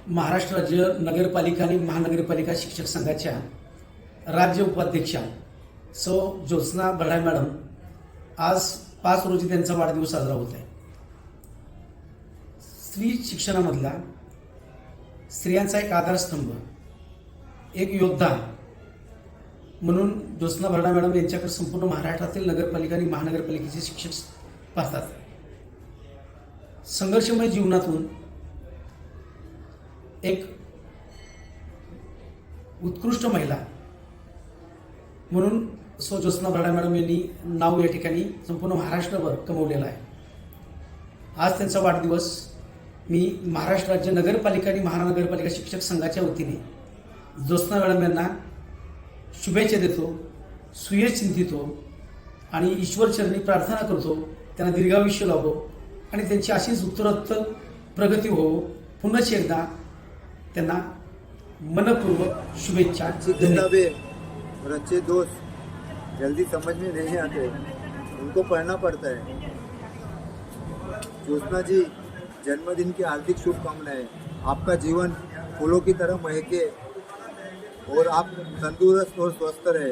महाराष्ट्र राज्य नगरपालिका आणि महानगरपालिका शिक्षक संघाच्या राज्य उपाध्यक्षा सौ ज्योत्स्ना भरडाय मॅडम आज 5 रोजी त्यांचा वाढदिवस साजरा होत आहे. स्त्री शिक्षणामधला स्त्रियांचा एक आधारस्तंभ, एक योद्धा म्हणून ज्योत्स्ना भरडाय मॅडम यांच्याकडे संपूर्ण महाराष्ट्रातील नगरपालिका आणि महानगरपालिकेचे शिक्षक पाहतात. संघर्षमय जीवनातून एक उत्कृष्ट महिला म्हणून सौ ज्योत्स्ना भरडाय मॅडम यांनी नाव या ठिकाणी संपूर्ण महाराष्ट्रभर कमवलेलं आहे. आज त्यांचा वाढदिवस मी महाराष्ट्र राज्य नगरपालिका आणि महानगरपालिका शिक्षक संघाच्या वतीने ज्योत्स्ना मॅडम यांना शुभेच्छा देतो, सुयश चिंतितो आणि ईश्वरचरणी प्रार्थना करतो त्यांना दीर्घायुष्य लाभो आणि त्यांची अशीच उत्तरोत्तर प्रगती हो. पुन्हा एकदा त्यांना मनपूर्वक शुभेच्छा. किताबें और अच्छे दोस्त जल्दी समझ में नहीं आते, उनको पढ़ना पड़ता है. ज्योत्स्ना जी, जन्मदिन की हार्दिक शुभकामनाएं. आपका जीवन फूलों की तरह महके और आप तंदुरुस्त और स्वस्थ रहे,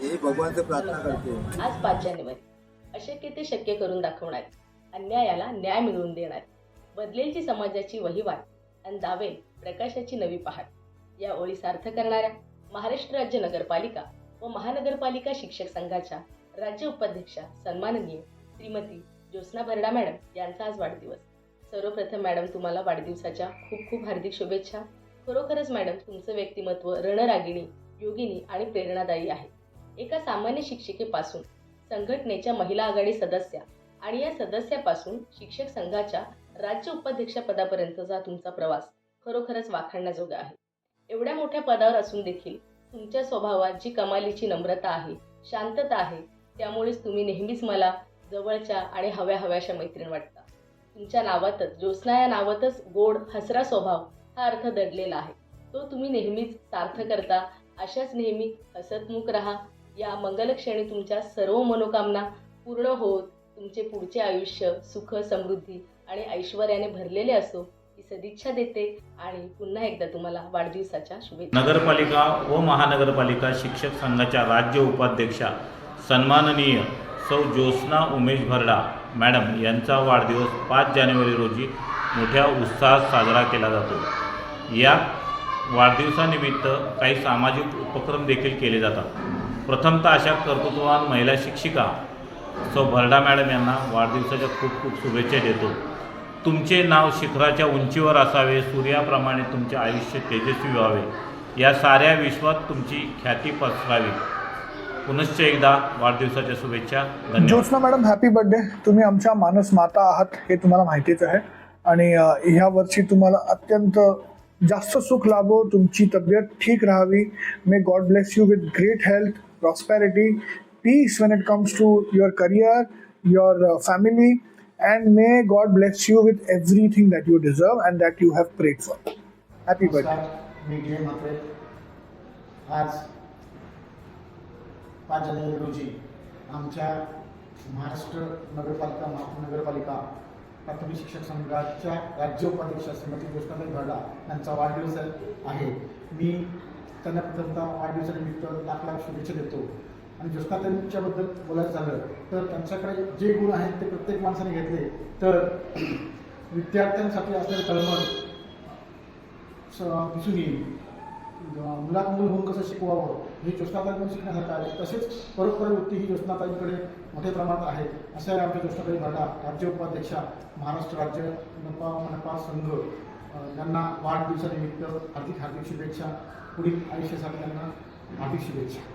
यही भगवान से प्रार्थना करते हैं. आज 5 जानेवारी अशक्य ते शक्य करून दाखवणार, अन्यायाला न्याय मिळवून देणार, बदलेलची समाजाची वहिवाट आणि दावेल प्रकाशाची नवी पहाट या ओळी सार्थ करणाऱ्या महाराष्ट्र राज्य नगरपालिका व महानगरपालिका शिक्षक संघाच्या राज्य उपाध्यक्षा सन्माननीय श्रीमती ज्योत्स्ना भरडाय मॅडम यांचा आज वाढदिवस. सर्वप्रथम मॅडम, तुम्हाला वाढदिवसाच्या खूप खूप हार्दिक शुभेच्छा. खरोखरच मॅडम, तुमचं व्यक्तिमत्व रणरागिणी, योगिनी आणि प्रेरणादायी आहे. एका सामान्य शिक्षिकेपासून संघटनेच्या महिला आघाडी सदस्या आणि या सदस्यापासून शिक्षक संघाच्या राज्य उपाध्यक्षपदापर्यंतचा तुमचा प्रवास खरोखरच वाखाणण्याजोगा आहे. एवढ्या मोठ्या पदावर असून देखील तुमच्या स्वभावात जी कमालीची नम्रता आहे, शांतता आहे, त्यामुळेच तुम्ही नेहमीच मला जवळच्या आणि हव्याशा मैत्रीण वाटता. तुमच्या नावातच, ज्योत्स्ना या नावातच गोड हसरा स्वभाव हा अर्थ दडलेला आहे. तो तुम्ही नेहमीच सार्थ करता. अशाच नेहमी हसतमुख राहा. या मंगलक्षणी तुमच्या सर्व मनोकामना पूर्ण होत तुमचे पुढचे आयुष्य सुख, समृद्धी आणि ऐश्वर्याने भरलेले असो ही सदिच्छा देते आणि पुन्हा एकदा तुम्हाला वाढदिवसाच्या शुभेच्छा. नगरपालिका व महानगरपालिका शिक्षक संघाच्या राज्य उपाध्यक्षा सन्माननीय सौ ज्योत्स्ना उमेश भरडा मॅडम यांचा वाढदिवस 5 जानेवारी रोजी मोठ्या उत्साहात साजरा केला जातो. या वाढदिवसानिमित्त काही सामाजिक उपक्रम देखील केले जातात. प्रथमतः अशा कर्तृत्ववान महिला शिक्षिका सौ भरडा मॅडम यांना वाढदिवसाच्या खूप खूप शुभेच्छा देतो. तुमचे नाव शिखराच्या उंचीवर असावे, सूर्याप्रमाणे तुमचे आयुष्य तेजस्वी व्हावे, या साऱ्या विश्वात तुमची ख्याती पसरावी. पुनश्च एकदा वाढदिवसाच्या शुभेच्छा. धन्यवाद. Jyotsna madam, happy birthday. तुम्ही आमच्या मानस माता आहात हे तुम्हाला माहितीच आहे आणि ह्या वर्षी तुम्हाला अत्यंत जास्त सुख लाभो, तुमची तब्येत ठीक राहावी. May God bless you with great health, prosperity, peace when it comes to your career, your family, and may God bless you with everything that you deserve and that you have prayed for. Happy birthday. मी जय म्हात्रे. आज 5 जानेवारी रोजी आमच्या महाराष्ट्र नगरपालिका महानगरपालिका प्राथमिक शिक्षक संघाच्या राज्य उपाध्यक्षा श्रीमती ज्योत्स्ना भरडा यांचा वाढदिवस आहे. मी त्यांना प्रथमतः वाढदिवसानिमित्त लाख शुभेच्छा देतो. आणि ज्योत्स्नाताईंच्याबद्दल बोलायचं झालं तर त्यांच्याकडे जे गुण आहेत ते प्रत्येक माणसाने घेतले तर विद्यार्थ्यांसाठी असलेली तळमळ दिसून येईल. मुलात मूल होऊन कसं शिकवावं हे ज्योत्स्नाताईंकडून शिकण्यासारखं आहे. तसेच परोपकारी वृत्ती ही ज्योत्स्नाताईंकडे मोठ्या प्रमाणात आहे. अशा आमच्या ज्योत्स्नाताई भरडा राज्य उपाध्यक्षा महाराष्ट्र राज्य मनपा संघ यांना वाढदिवसानिमित्त हार्दिक शुभेच्छा. पुढील आयुष्यासाठी त्यांना हार्दिक शुभेच्छा.